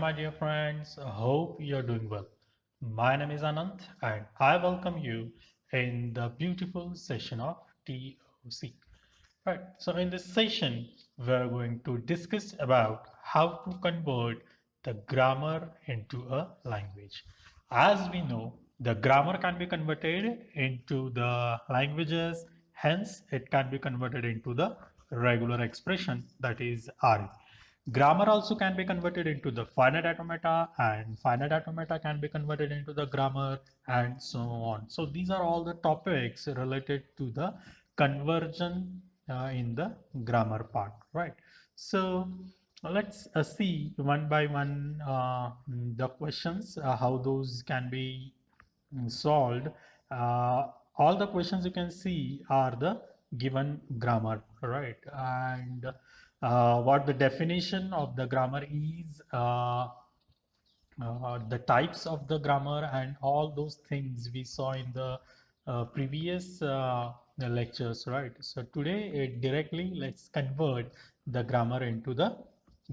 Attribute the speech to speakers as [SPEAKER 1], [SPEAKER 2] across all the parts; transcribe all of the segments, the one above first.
[SPEAKER 1] my dear friends. Hope you're doing well. My name is Anant, and I welcome you in the beautiful session of TOC. Right. So, in this session, we're going to discuss about how to convert the grammar into a language. As we know, the grammar can be converted into the languages, hence, it can be converted into the regular expression that is RE. Grammar also can be converted into the finite automata, and finite automata can be converted into the grammar, and so on. So these are all the topics related to the conversion in the grammar part, right? So let's see one by one the questions, how those can be solved. Uh, all the questions you can see are the given grammar, right? And what the definition of the grammar is, the types of the grammar, and all those things we saw in the previous lectures, right? So today, directly let's convert the grammar into the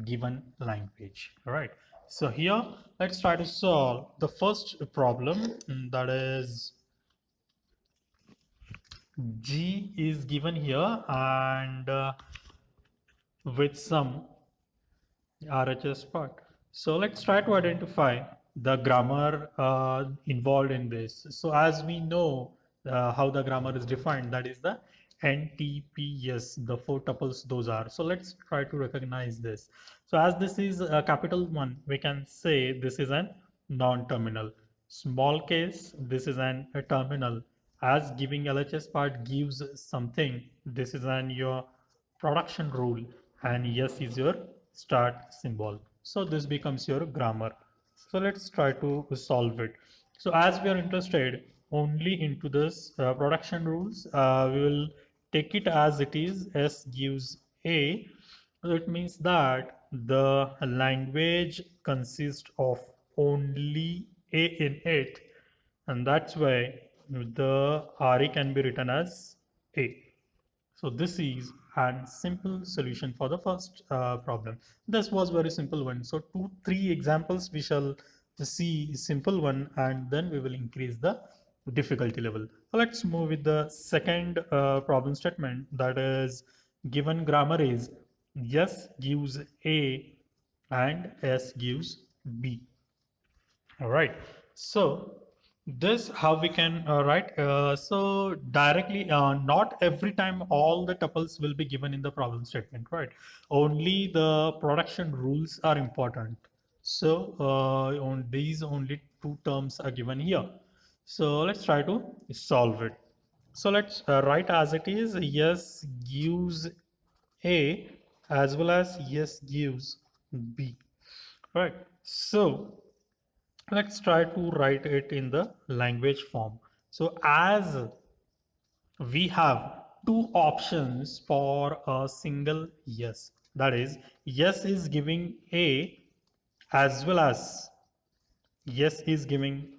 [SPEAKER 1] given language, right? So here, let's try to solve the first problem, that is G is given here, and with some RHS part. So let's try to identify the grammar involved in this. So as we know how the grammar is defined, that is the NTPS, the four tuples those are. So let's try to recognize this. So as this is a capital one, we can say this is an non-terminal. Small case, this is a terminal. As giving LHS part gives something, this is an your production rule, and yes is your start symbol. So this becomes your grammar. So let's try to solve it. So as we are interested only into this production rules, we will take it as it is. S gives A. So it means that the language consists of only A in it, and that's why the RE can be written as A. So this is a simple solution for the first problem. This was very simple one. So 2, 3 examples we shall see simple one, and then we will increase the difficulty level. So let's move with the second problem statement, that is given grammar is yes gives A and S gives B. All right. So this how we can write. So directly, not every time all the tuples will be given in the problem statement, right? Only the production rules are important. So on these only 2 terms are given here. So let's try to solve it. So let's write as it is. Yes gives A as well as yes gives B. Right. So let's try to write it in the language form. So as we have 2 options for a single yes, that is yes is giving A as well as yes is giving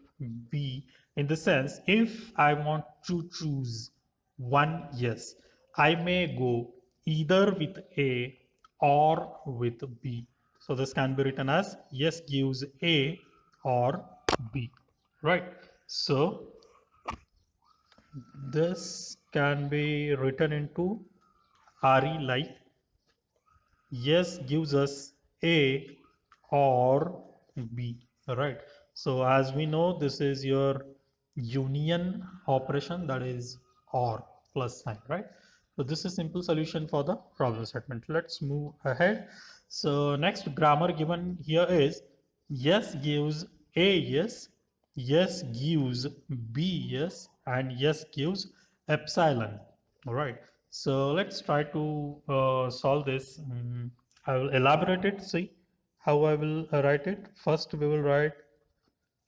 [SPEAKER 1] B. In the sense, if I want to choose one yes, I may go either with A or with B. So this can be written as yes gives A or B, right? So this can be written into RE like yes gives us A or B, right? So as we know, this is your union operation, that is or plus sign, right? So this is simple solution for the problem statement. Let's move ahead. So next grammar given here is yes gives A yes, yes gives B yes, and yes gives epsilon. All right. So let's try to solve this. I will elaborate it. See how I will write it. First, we will write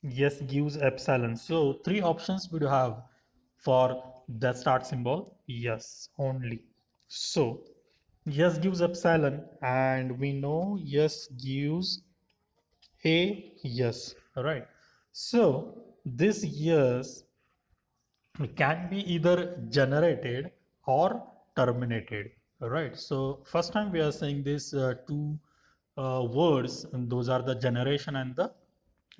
[SPEAKER 1] yes gives epsilon. So 3 options we do have for the start symbol. Yes only. So yes gives epsilon, and we know yes gives A yes. All right. So this yes can be either generated or terminated. All right. So first time we are saying this two words, and those are the generation and the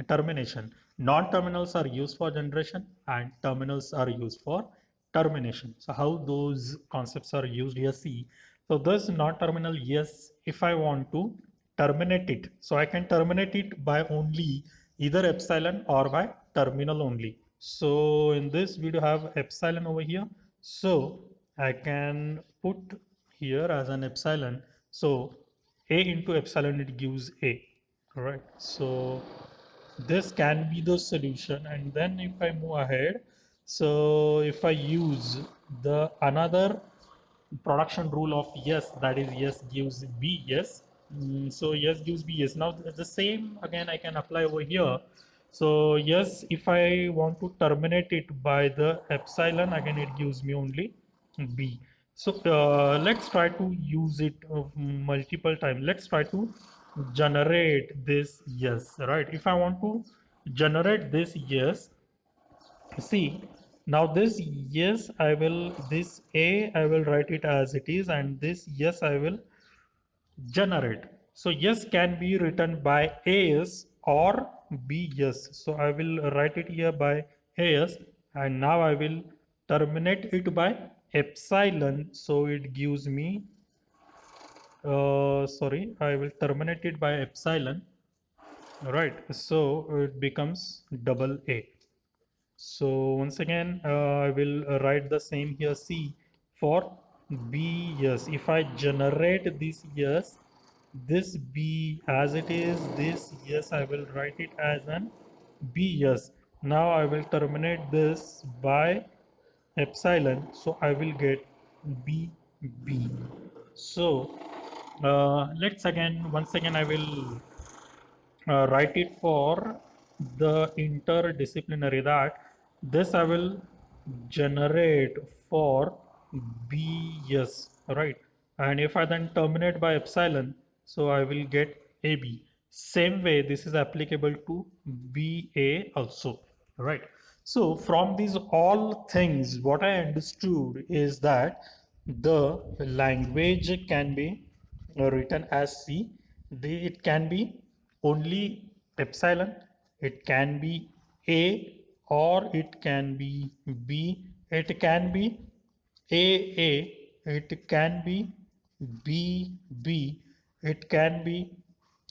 [SPEAKER 1] termination. Non-terminals are used for generation and terminals are used for termination. So how those concepts are used here, see. So this non-terminal, yes, if I want to terminate it, so I can terminate it by only either epsilon or by terminal only. So in this we do have epsilon over here. So I can put here as an epsilon. So a into epsilon, it gives a. All right. So this can be the solution. And then if I move ahead, so if I use the another production rule of yes, that is yes gives b yes. So yes gives b yes. Now the same again I can apply over here. So yes, if I want to terminate it by the epsilon, again it gives me only b. So let's try to use it multiple times. Let's try to generate this yes, right? If I want to generate this yes, see, now this yes, I will, this a, I will write it as it is, and this yes, I will generate. So yes can be written by as or b yes. So I will write it here by as, and now I will terminate it by epsilon. So it gives me, sorry, I will terminate it by epsilon. Right. So it becomes double A. So once again, I will write the same here. C for B yes. If I generate this yes, this B as it is, this yes, I will write it as an B yes. Now I will terminate this by epsilon. So I will get B B. So let's again, once again, I will write it for the interdisciplinary, that this I will generate for BS, right? And if I then terminate by epsilon, so I will get AB. Same way, this is applicable to BA also, right? So from these all things, what I understood is that the language can be written as C. It can be only epsilon, it can be A, or it can be B, it can be AA, it can be BB, it can be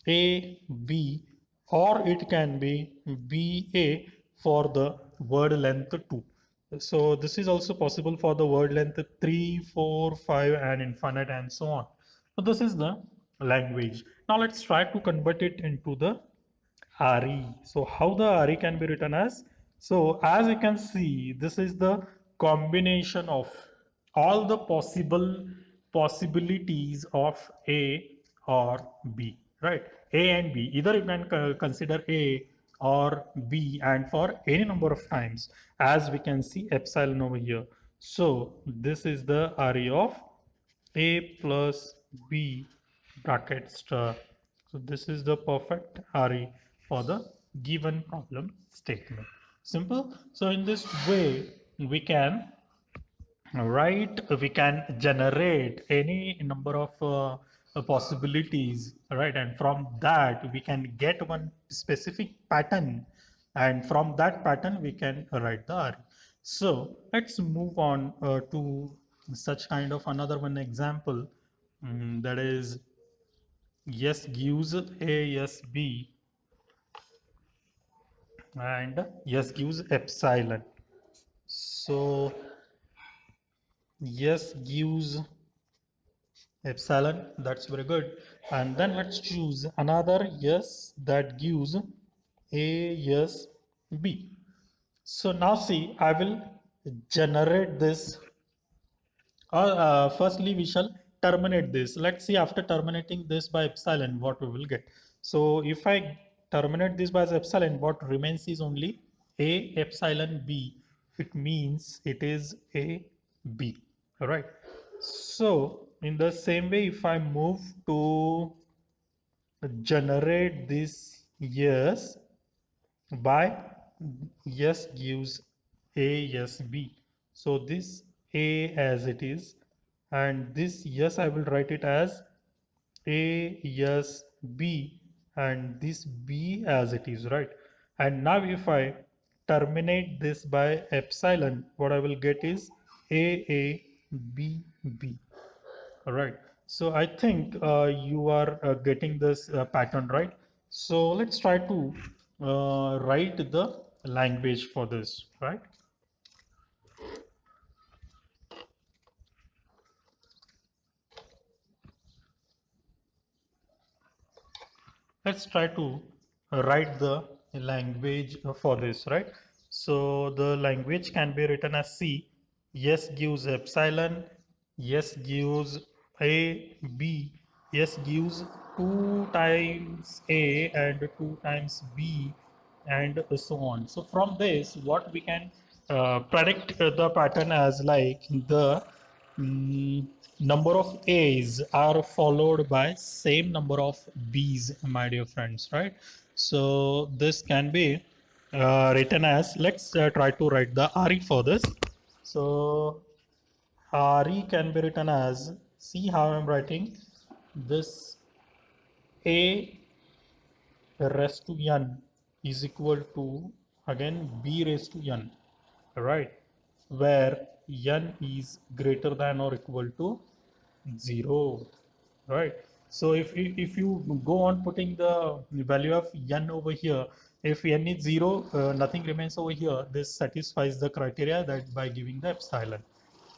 [SPEAKER 1] AB, or it can be BA for the word length 2. So this is also possible for the word length 3, 4, 5, and infinite, and so on. So this is the language. Now let's try to convert it into the RE. So how the RE can be written as? So as you can see, this is the combination of all the possible possibilities of A or B, right? A and B. Either you can consider A or B, and for any number of times, as we can see epsilon over here. So this is the RE of A plus B bracket star. So this is the perfect RE for the given problem statement. Simple. So in this way, we can we can generate any number of possibilities, right? And from that, we can get one specific pattern. And from that pattern, we can write the RE. So let's move on to such kind of another one example. That is yes gives A, yes B, and yes gives epsilon. So yes gives epsilon, that's very good. And then let's choose another yes that gives A, yes B. So now see, I will generate this. Firstly, we shall terminate this. Let's see after terminating this by epsilon, what we will get. So if I terminate this by epsilon, what remains is only A epsilon B. It means it is A B. All right. So in the same way, if I move to generate this yes by yes gives A, yes B. So this A as it is, and this yes I will write it as A, yes B and this B as it is, right? And now if I terminate this by epsilon, what I will get is A, B, B. All right. So I think you are getting this pattern, right? So let's try to write the language for this, right? Let's try to write the language for this, right? So the language can be written as C. Yes gives epsilon. Yes gives A, B. Yes gives 2 times A and 2 times B and so on. So from this, what we can predict the pattern as like the number of A's are followed by same number of B's, my dear friends, right? So this can be written as, let's try to write the RE for this. So RE can be written as, see how I'm writing this, A raised to n is equal to again b raised to n, right, where n is greater than or equal to 0, right? So if you go on putting the value of n over here, if n is 0, nothing remains over here. This satisfies the criteria that by giving the epsilon.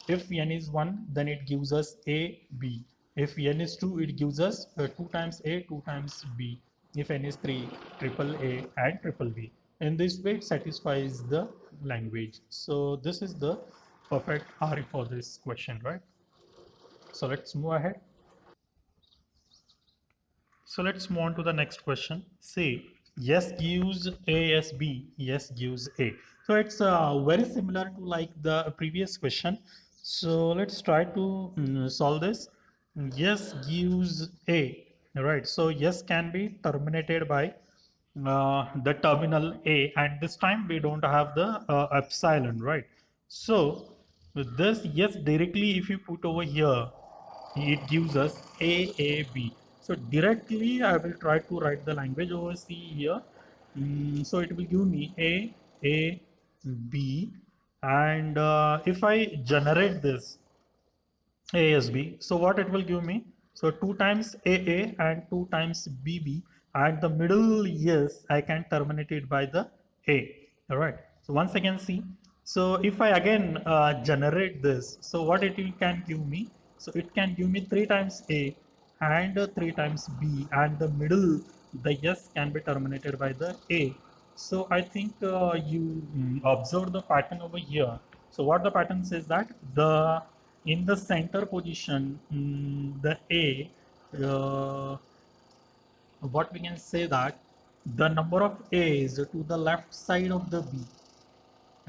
[SPEAKER 1] If n is 1, then it gives us a, b. If n is 2, it gives us 2 times a, 2 times b. If n is 3, triple a and triple b. In this way, it satisfies the language. So this is the perfect RE for this question, right? So let's move ahead. So let's move on to the next question. Say yes gives A as B, yes gives A. So it's very similar to like the previous question. So let's try to solve this. Yes gives A, right? So yes can be terminated by the terminal A, and this time we don't have the epsilon, right? So with this yes directly, if you put over here, it gives us AAB. So directly I will try to write the language over C here. So it will give me AAB, and if I generate this ASB, so what it will give me? So 2 times AA and 2 times BB, and the middle yes I can terminate it by the A. All right. So once again see. So if I again generate this, so what it can give me? So it can give me 3 times A and 3 times B, and the middle the yes can be terminated by the A. So I think you observe the pattern over here. So what the pattern says that the in the center position, the A, what we can say that the number of A's to the left side of the B,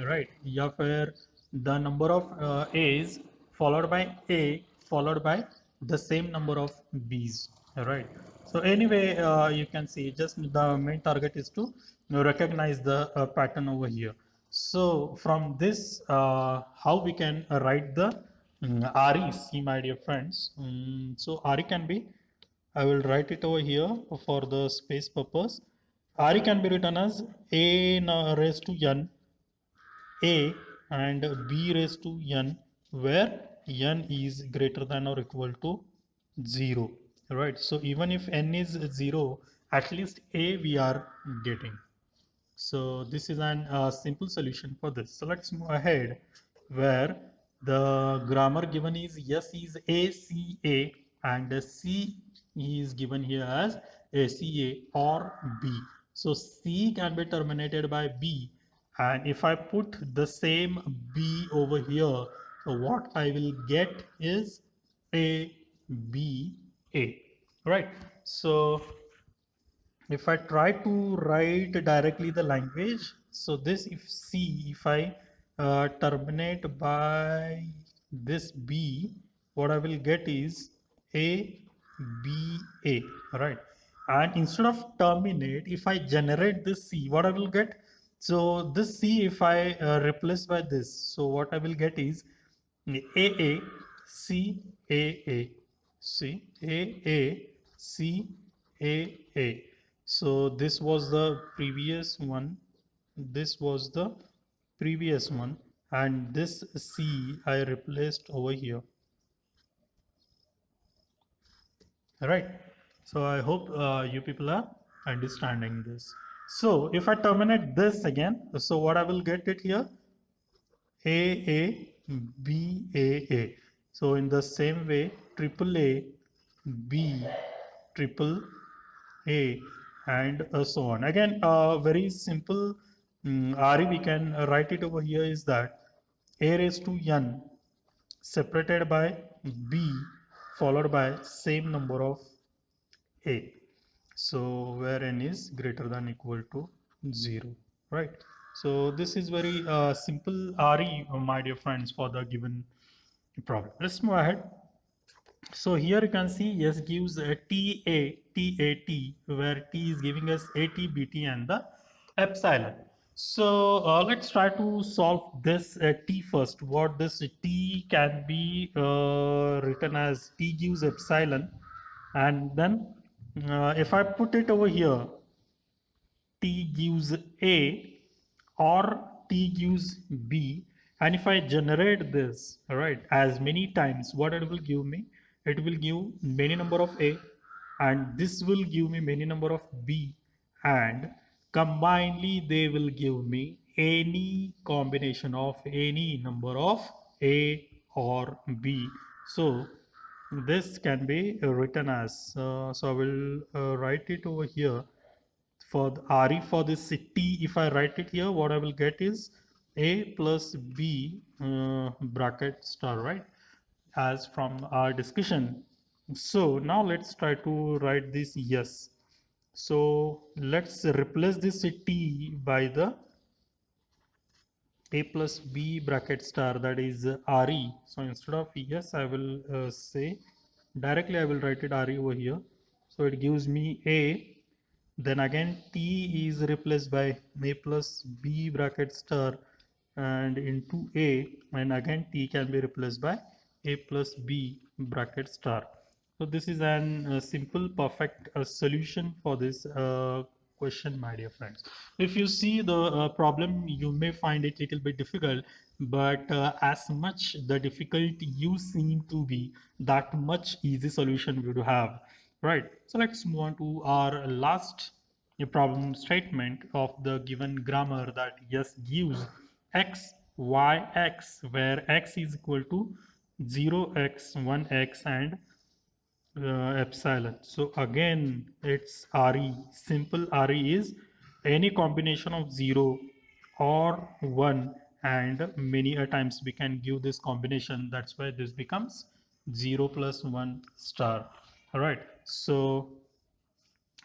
[SPEAKER 1] right? या फिर the number of A's followed by A followed by the same number of B's, right? So anyway, you can see just the main target is to recognize the pattern over here. So from this, how we can write the RE, my dear friends. So RE can be, I will write it over here for the space purpose. RE can be written as A raised to n A and B raised to n, where n is greater than or equal to 0, right? So even if n is 0, at least A we are getting. So this is an simple solution for this. So let's move ahead, where the grammar given is yes is ACA and C is given here as ACA or B. So C can be terminated by B, and if I put the same B over here, so what I will get is A, B, A, right? So if I try to write directly the language, so this if C, if I terminate by this B, what I will get is A, B, A, right? And instead of terminate, if I generate this C, what I will get? So this C, if I replace by this, so what I will get is A, C, A, C, A, C, A. So this was the previous one. This was the previous one, and this C I replaced over here. Right. So I hope you people are understanding this. So if I terminate this again, so what I will get it here? A, B, A. So in the same way, triple A, B, triple A, and so on. Again, very simple RE we can write it over here is that A raised to N separated by B followed by same number of A. So where N is greater than equal to 0, right? So this is very simple RE, my dear friends, for the given problem. Let's move ahead. So here you can see S gives a TAT, where T is giving us AT, BT, and the epsilon. So let's try to solve this T first. What this T can be written as T gives epsilon, and then if I put it over here, T gives A or T gives B, and if I generate this, all right, as many times, what it will give me? It will give many number of A, and this will give me many number of B, and combinedly they will give me any combination of any number of A or B. So this can be written as, so I will write it over here for the RE for this T. If I write it here, what I will get is A plus B bracket star, right, as from our discussion. So now let's try to write this yes. So let's replace this T by the A plus B bracket star, that is RE. So instead of yes, I will say directly I will write it RE over here. So it gives me A, then again T is replaced by A plus B bracket star and into A, and again T can be replaced by A plus B bracket star. So this is an simple perfect solution for this question, my dear friends. If you see the problem, you may find it a little bit difficult, but as much the difficult you seem to be, that much easy solution we do have, right? So let's move on to our last problem statement of the given grammar, that yes gives x, y, x, where x is equal to 0x, 1x, and epsilon. So again it's RE. Simple RE is any combination of 0 or 1, and many a times we can give this combination. That's why this becomes 0 plus 1 star. All right, so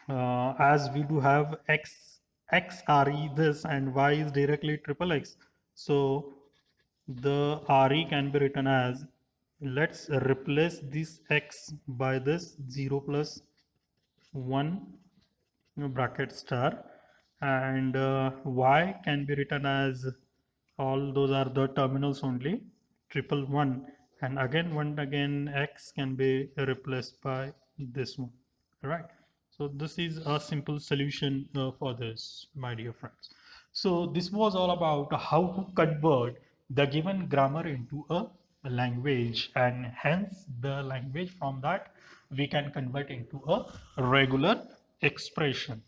[SPEAKER 1] as we do have x RE this, and y is directly triple x, so the RE can be written as, let's replace this x by this 0 plus 1 bracket star, and y can be written as, all those are the terminals only, triple 1, and again x can be replaced by this one, right? So this is a simple solution for this, my dear friends. So this was all about how to convert the given grammar into a language, and hence the language, from that we can convert into a regular expression.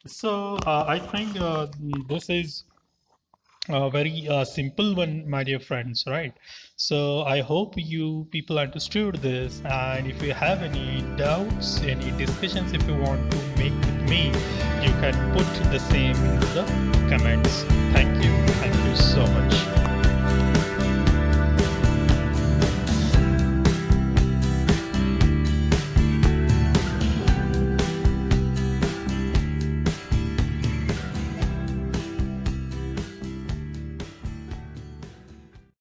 [SPEAKER 1] So I think this is a very simple one, my dear friends, right? So I hope you people understood this, and if you have any doubts, any discussions, if you want to make with me, you can put the same in the comments. Thank you so much.